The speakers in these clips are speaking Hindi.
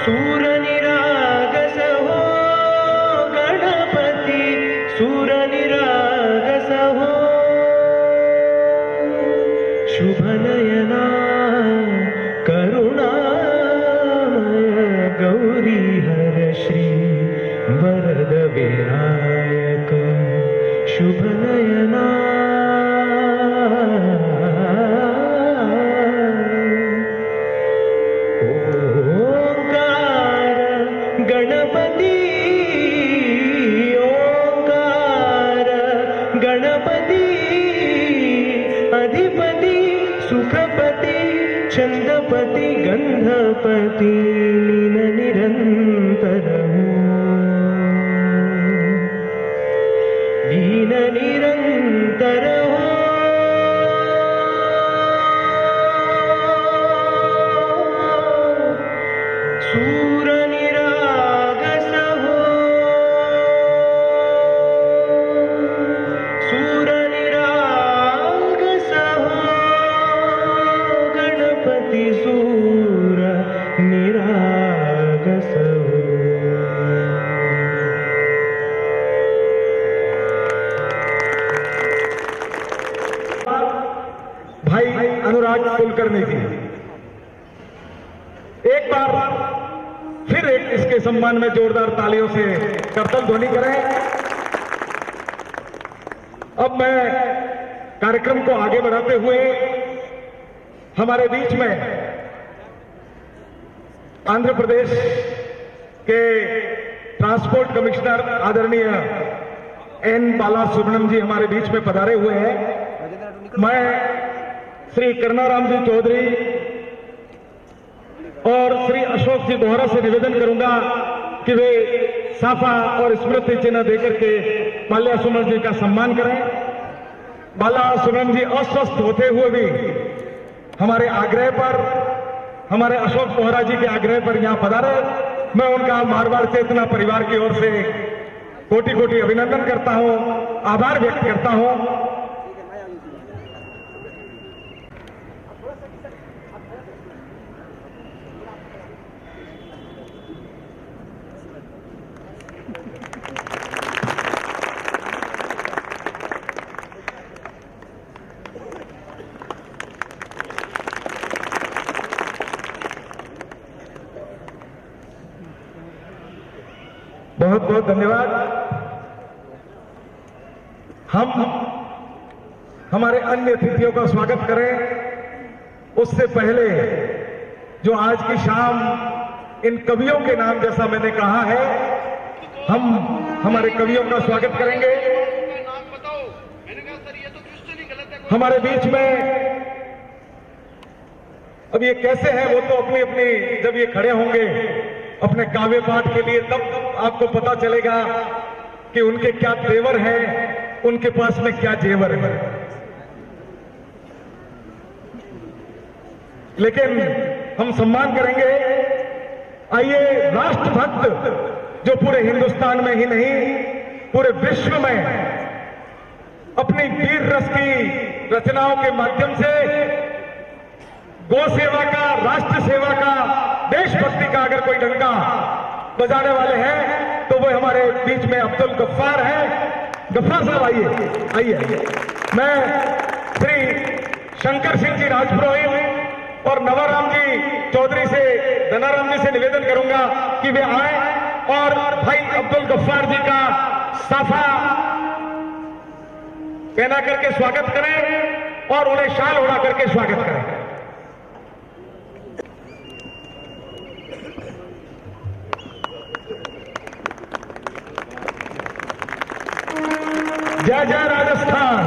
सूरनिरागस हो गणपति सूरनिरागस हो शुभनयना करुणामय गौरीहर श्री वरद विनायक शुभनयना ओंकार गणपति ओंकार गणपति अधिपति सुखपति छंदपति गंधपति लीन निरंतर लीन निरंतर सूरनिरागस हो सूरनिरागस हो गणपति सूर निरागस हो। भाई अनुराग कुलकर्णी जी एक बार फिर एक इसके सम्मान में जोरदार तालियों से करतल ध्वनि करें। अब मैं कार्यक्रम को आगे बढ़ाते हुए हमारे बीच में आंध्र प्रदेश के ट्रांसपोर्ट कमिश्नर आदरणीय एन बाला सुब्रमण्यम जी हमारे बीच में पधारे हुए हैं। मैं श्री करनाराम जी चौधरी और श्री अशोक जी बोहरा से निवेदन करूंगा कि वे साफा और स्मृति चिन्ह देकर के बाला सुब्रमण्यम जी का सम्मान करें। बाला सुब्रमण्यम जी अस्वस्थ होते हुए भी हमारे आग्रह पर, हमारे अशोक बोहरा जी के आग्रह पर यहां पधारे। मैं उनका मारवाड़ चेतना परिवार की ओर से कोटि कोटि अभिनंदन करता हूं, आभार व्यक्त करता हूं। बहुत बहुत धन्यवाद। हम हमारे अन्य अतिथियों का स्वागत करें उससे पहले जो आज की शाम इन कवियों के नाम जैसा मैंने कहा है, हम हमारे कवियों का स्वागत करेंगे। हमारे बीच में अब ये कैसे है वो तो अपनी अपनी जब ये खड़े होंगे अपने काव्य पाठ के लिए तब आपको पता चलेगा कि उनके क्या तेवर है, उनके पास में क्या जेवर है। लेकिन हम सम्मान करेंगे। आइए राष्ट्रभक्त जो पूरे हिंदुस्तान में ही नहीं पूरे विश्व में अपनी वीर रस की रचनाओं के माध्यम से गौ सेवा का, राष्ट्र सेवा का, देशभक्ति का अगर कोई डंका बजाने वाले हैं तो वो हमारे बीच में अब्दुल गफ्फार हैं। गफ्फार साहब आइए आइए आइए। मैं श्री शंकर सिंह जी राजपुरोहित और नवाराम जी चौधरी से, धनाराम जी से निवेदन करूंगा कि वे आए और भाई अब्दुल गफ्फार जी का साफा पहना करके स्वागत करें और उन्हें शाल ओढ़ा करके स्वागत करें। जय जय राजस्थान,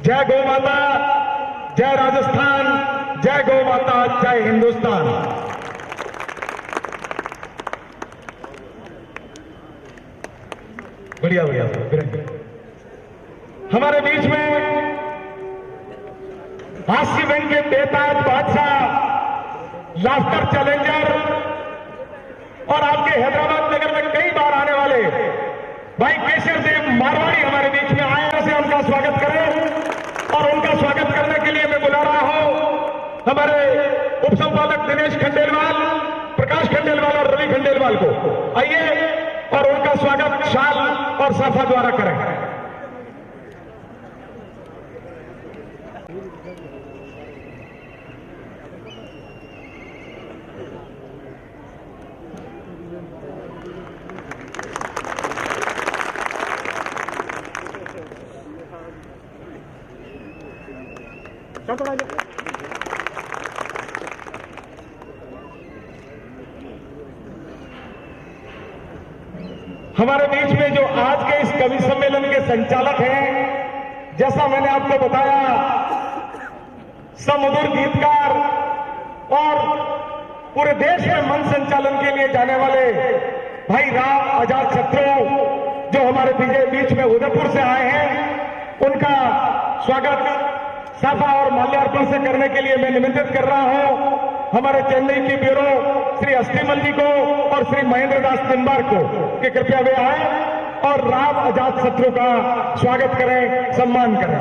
जय गौ माता, जय राजस्थान, जय गौ माता, जय हिंदुस्तान। बढ़िया बढ़िया। हमारे बीच में हास्य व्यंग के बेताज बादशाह, लाफ्टर चैलेंजर और आपके हैदराबाद नगर में कई बार आने वाले भाई केशर देव मारवाड़ी हमारे बीच में आए से उनका स्वागत करें। और उनका स्वागत करने के लिए मैं बुला रहा हूं हमारे उप संपादक दिनेश खंडेलवाल, प्रकाश खंडेलवाल और रवि खंडेलवाल को आइए और उनका स्वागत शाल और साफा द्वारा करें। हमारे बीच में जो आज के इस कवि सम्मेलन के संचालक हैं, जैसा मैंने आपको बताया, समधुर गीतकार और पूरे देश में मन संचालन के लिए जाने वाले भाई राम आजाद शत्रु जो हमारे बीच में उदयपुर से आए हैं, उनका स्वागत साफा और माल्यार्पण से करने के लिए मैं निमंत्रित कर रहा हूं हमारे चेन्नई की ब्यूरो श्री अस्थिमल जी को और श्री महेंद्र दास पिंबार को कि कृपया वे आए और राम आजाद शत्रु का स्वागत करें, सम्मान करें।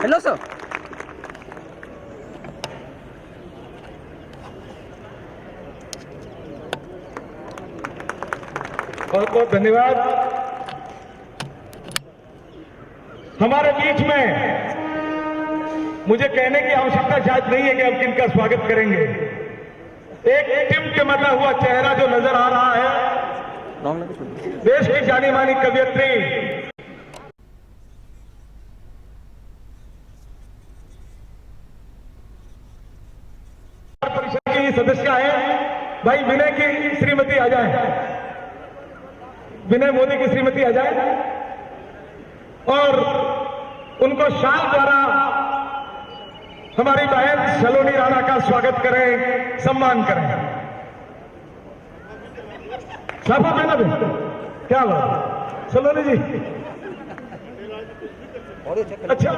Hello sir. बहुत बहुत धन्यवाद। हमारे बीच में मुझे कहने की आवश्यकता शायद नहीं है कि हम किनका स्वागत करेंगे। एक टिमटिमाता हुआ चेहरा जो नजर आ रहा है, देश की जानी मानी कवियत्री परिषद की सदस्य है भाई विनय की श्रीमती आ जाए, विनय मोदी की श्रीमती आ जाए और उनको शाल द्वारा हमारी बहन सलोनी राणा का स्वागत करें, सम्मान करें। साफा पहना भी क्या बात, सलोनी जी अच्छा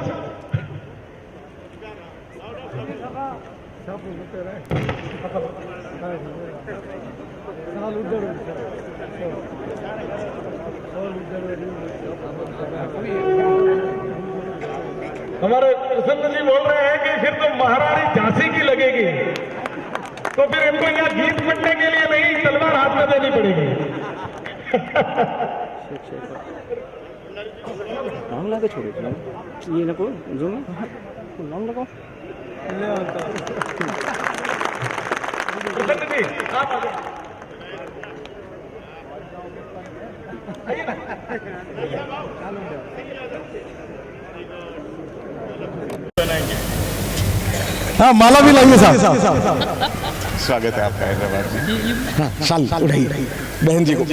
हमारे प्रसन्न जी बोल रहे हैं कि फिर तो महारानी झांसी की लगेगी, तो फिर इनको यहाँ गीत पढ़ने के लिए नहीं तलवार हाथ में देनी पड़ेगी। नाम लगा छोड़ो, ये ना को जो नाम लगाओ। प्रसन्न जी आप आ जाओ। हाँ माला भी लाइए साहब। स्वागत है आपका हैदराबाद में। हाँ शाल उठाइए बहन जी को।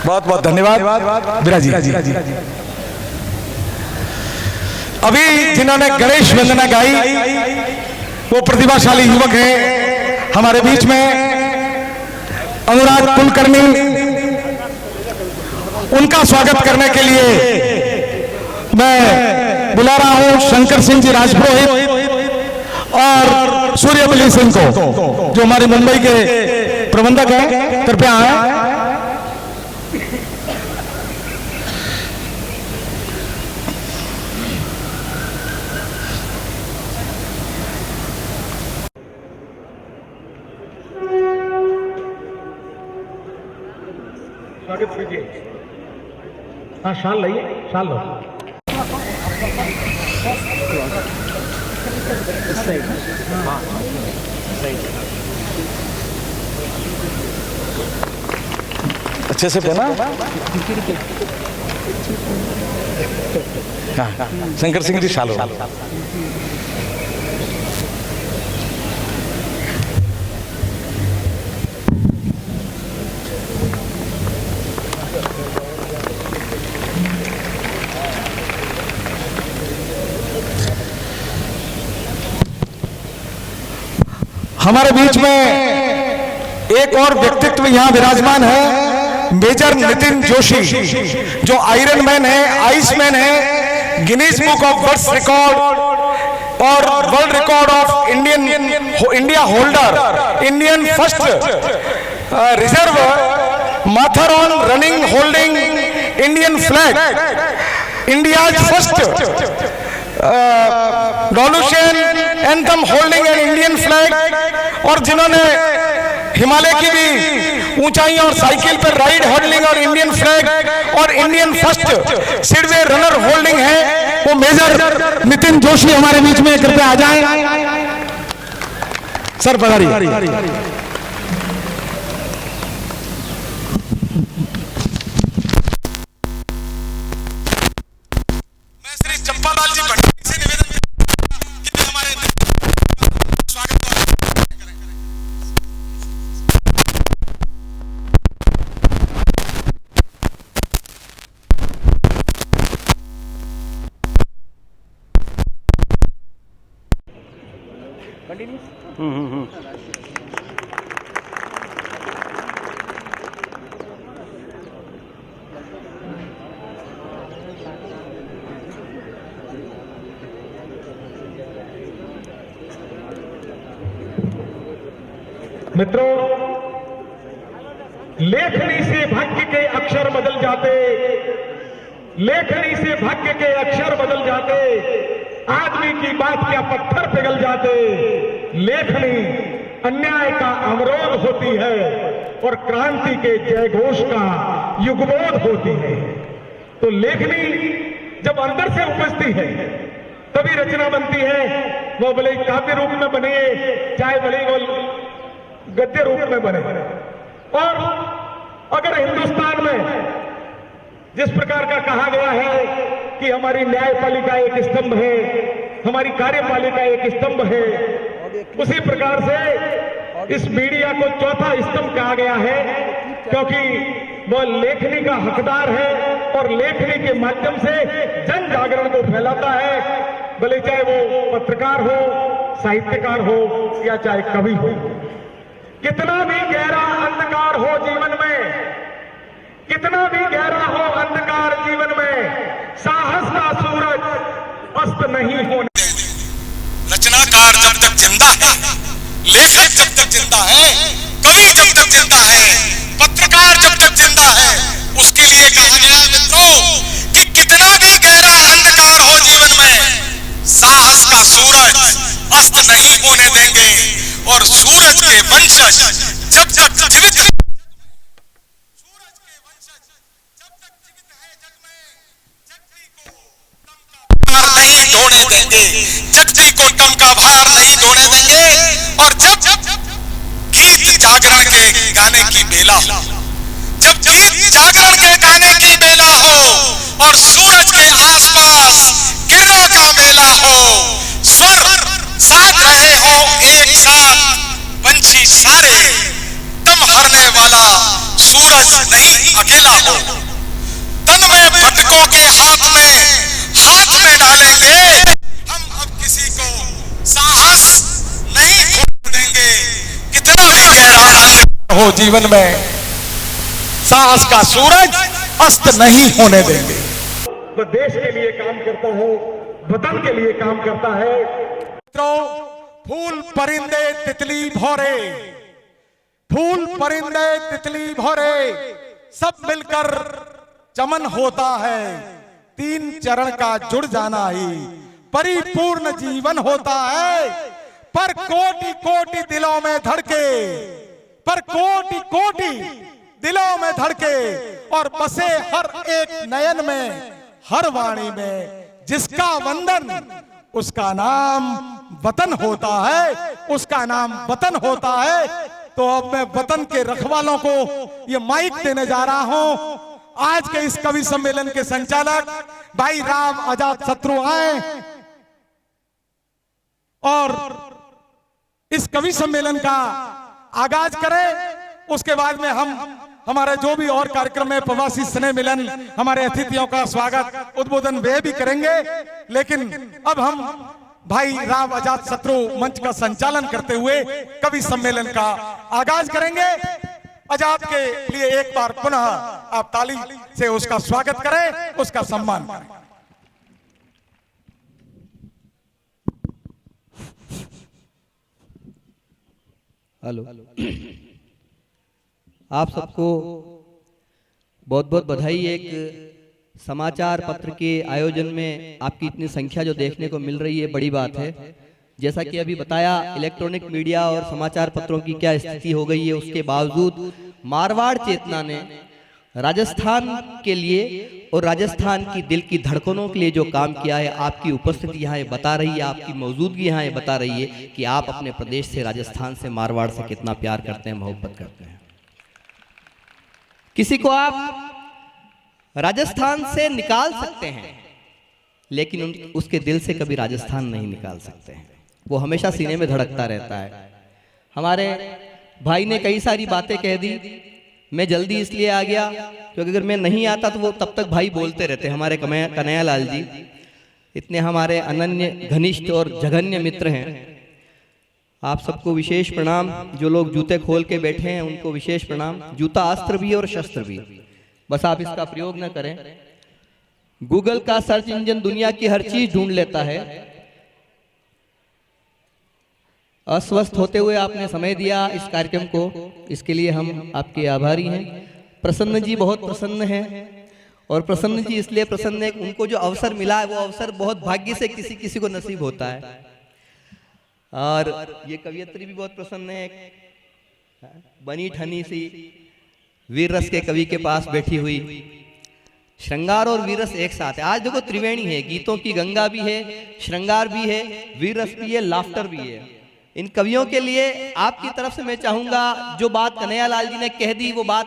बहुत बहुत धन्यवाद विराजी। अभी जिन्होंने गणेश वंदना गाई वो प्रतिभाशाली युवक है हमारे बीच में, अनुराग कुलकर्णी। उनका स्वागत करने के लिए मैं बुला रहा हूं शंकर सिंह जी राजपुरोहित और सूर्यबली सिंह को जो हमारे मुंबई के प्रबंधक हैं, कृपया आए। स्वागत कीजिए। हाँ शाल लाइए, शाल लो। अच्छे से पहना। हाँ शंकर सिंह जी शाल। हमारे बीच में एक और व्यक्तित्व यहाँ विराजमान है, मेजर नितिन जोशी, जो आयरन मैन है, आइस मैन है, Guinness book of world record और world record of India holder, Indian first reverse marathon running holding Indian flag, India first डॉलुशन anthem holding an Indian flag, और जिन्होंने हिमालय की भी ऊंचाइयों और साइकिल पर राइड होल्डिंग और इंडियन फ्लैग और Indian first sideway runner holding है, वो मेजर नितिन जोशी हमारे बीच में कृपया आ जाएं। सर पधारिए। मित्रों, लेखनी से भाग्य के अक्षर बदल जाते, लेखनी से भाग्य के अक्षर बदल जाते, आदमी की बात क्या पत्थर पिघल जाते। लेखनी अन्याय का अवरोध होती है और क्रांति के जयघोष का युगबोध होती है। तो लेखनी जब अंदर से उपजती है तभी रचना बनती है, वो भले काव्य रूप में बने चाहे भले वो गद्य रूप में बने। और अगर हिंदुस्तान में जिस प्रकार का कहा गया है कि हमारी न्यायपालिका एक स्तंभ है, हमारी कार्यपालिका एक स्तंभ है, उसी प्रकार से इस मीडिया को चौथा स्तंभ कहा गया है, क्योंकि वह लेखनी का हकदार है और लेखनी के माध्यम से जन जागरण को फैलाता है, भले चाहे वो पत्रकार हो, साहित्यकार हो या चाहे कवि हो। कितना भी गहरा अंधकार हो जीवन में, कितना भी गहरा हो अंधकार जीवन में, साहस का सूरज अस्त नहीं होने। रचनाकार जब तक जिंदा है, लेखक जब तक जिंदा है, कवि जब तक जिंदा है, पत्रकार जब तक जिंदा है, उसके लिए कहा गया मित्रों कि कितना भी गहरा अंधकार हो जीवन में, साहस का सूरज अस्त नहीं होने देंगे। और सूरज के वंशज जब तक जीवित है, सूरज के वंशज जब तक जीवित है जग में, जगती को कम का भार नहीं ढोने देंगे, जगती को कम का भार नहीं ढोने देंगे। और जब गीत जागरण के गाने की बेला हो, जब गीत जागरण के गाने की बेला हो और सूरज के आसपास किरणों का मेला हो, स्वर साथ रहे हो एक साथ पंछी सारे, दम भरने वाला सूरज नहीं अकेला हो। तन में बंधकों के हाथ में डालेंगे, हम अब किसी को साहस नहीं खोने देंगे। कितना भी गहरा हो जीवन में, साहस का सूरज अस्त नहीं होने देंगे। तो देश के लिए काम करता है, वतन के लिए काम करता है। फूल परिंदे तितली भौरे, फूल परिंदे तितली भौरे, सब मिलकर चमन होता है। 3 चरण का जुड़ जाना ही परिपूर्ण जीवन होता है। पर कोटि कोटि दिलों में धड़के, पर कोटि कोटि दिलों में धड़के और बसे हर एक नयन में, हर वाणी में, जिसका वंदन उसका नाम वतन होता है, उसका नाम वतन होता है। तो अब मैं वतन के रखवालों को ये माइक देने जा रहा हूं। आज के इस कवि सम्मेलन के संचालक भाई राव आजाद शत्रु आए और इस कवि सम्मेलन का आगाज करें। उसके बाद में हम हमारे जो भी और कार्यक्रम है, प्रवासी स्नेह मिलन, हमारे अतिथियों का स्वागत उद्बोधन वे भी करेंगे। लेकिन अब हम भाई राव आजाद शत्रु मंच का संचालन करते हुए कवि सम्मेलन का आगाज करेंगे। आज आपके लिए एक बार पुनः आप ताली से उसका स्वागत करें, उसका सम्मान करें। हेलो, आप सबको बहुत बहुत बधाई। एक समाचार पत्र के आयोजन में आपकी इतनी संख्या जो देखने को मिल रही है, बड़ी बात है। जैसा कि अभी बताया, इलेक्ट्रॉनिक मीडिया और समाचार पत्रों की क्या स्थिति हो गई है, उसके बावजूद मारवाड़ चेतना ने राजस्थान के लिए और राजस्थान की दिल की धड़कनों के लिए जो काम किया है, आपकी उपस्थिति यहाँ बता रही है, आपकी मौजूदगी यहाँ बता रही है कि आप अपने प्रदेश से, राजस्थान से, मारवाड़ से कितना प्यार करते हैं, मोहब्बत करते हैं। किसी को आप राजस्थान से निकाल सकते हैं, लेकिन उसके दिल से कभी राजस्थान नहीं निकाल सकते हैं। वो हमेशा सीने में धड़कता रहता है। हमारे भाई ने कई सारी बातें कह दी, मैं जल्दी इसलिए आ गया क्योंकि अगर मैं नहीं आता तो वो तब तक भाई बोलते रहते। हमारे कन्हैया लाल जी इतने हमारे अनन्य, घनिष्ठ और जघन्य मित्र हैं। आप सबको विशेष प्रणाम। जो लोग जूते खोल के बैठे हैं उनको विशेष प्रणाम। जूता अस्त्र भी और शस्त्र भी, बस आप इसका प्रयोग न करें। गूगल का सर्च इंजन दुनिया की हर चीज ढूंढ लेता है। अस्वस्थ होते हुए आपने समय दिया इस कार्यक्रम को, इसके लिए हम आपके आभारी हैं। प्रसन्न जी बहुत प्रसन्न हैं, और प्रसन्न जी इसलिए प्रसन्न है कि उनको जो अवसर मिला है वो अवसर बहुत भाग्य से किसी किसी को नसीब होता है। और ये कवियत्री भी बहुत प्रसन्न है, बनी ठनी सी वीर रस के कवि के पास बैठी हुई। श्रृंगार और वीरस एक साथ है। आज देखो त्रिवेणी है, गीतों की गंगा भी है, श्रृंगार भी है, वीरस भी है, लाफ्टर भी है। इन कवियों के लिए आपकी तरफ से मैं चाहूंगा, जो बात कन्हैया लाल जी ने कह दी वो बात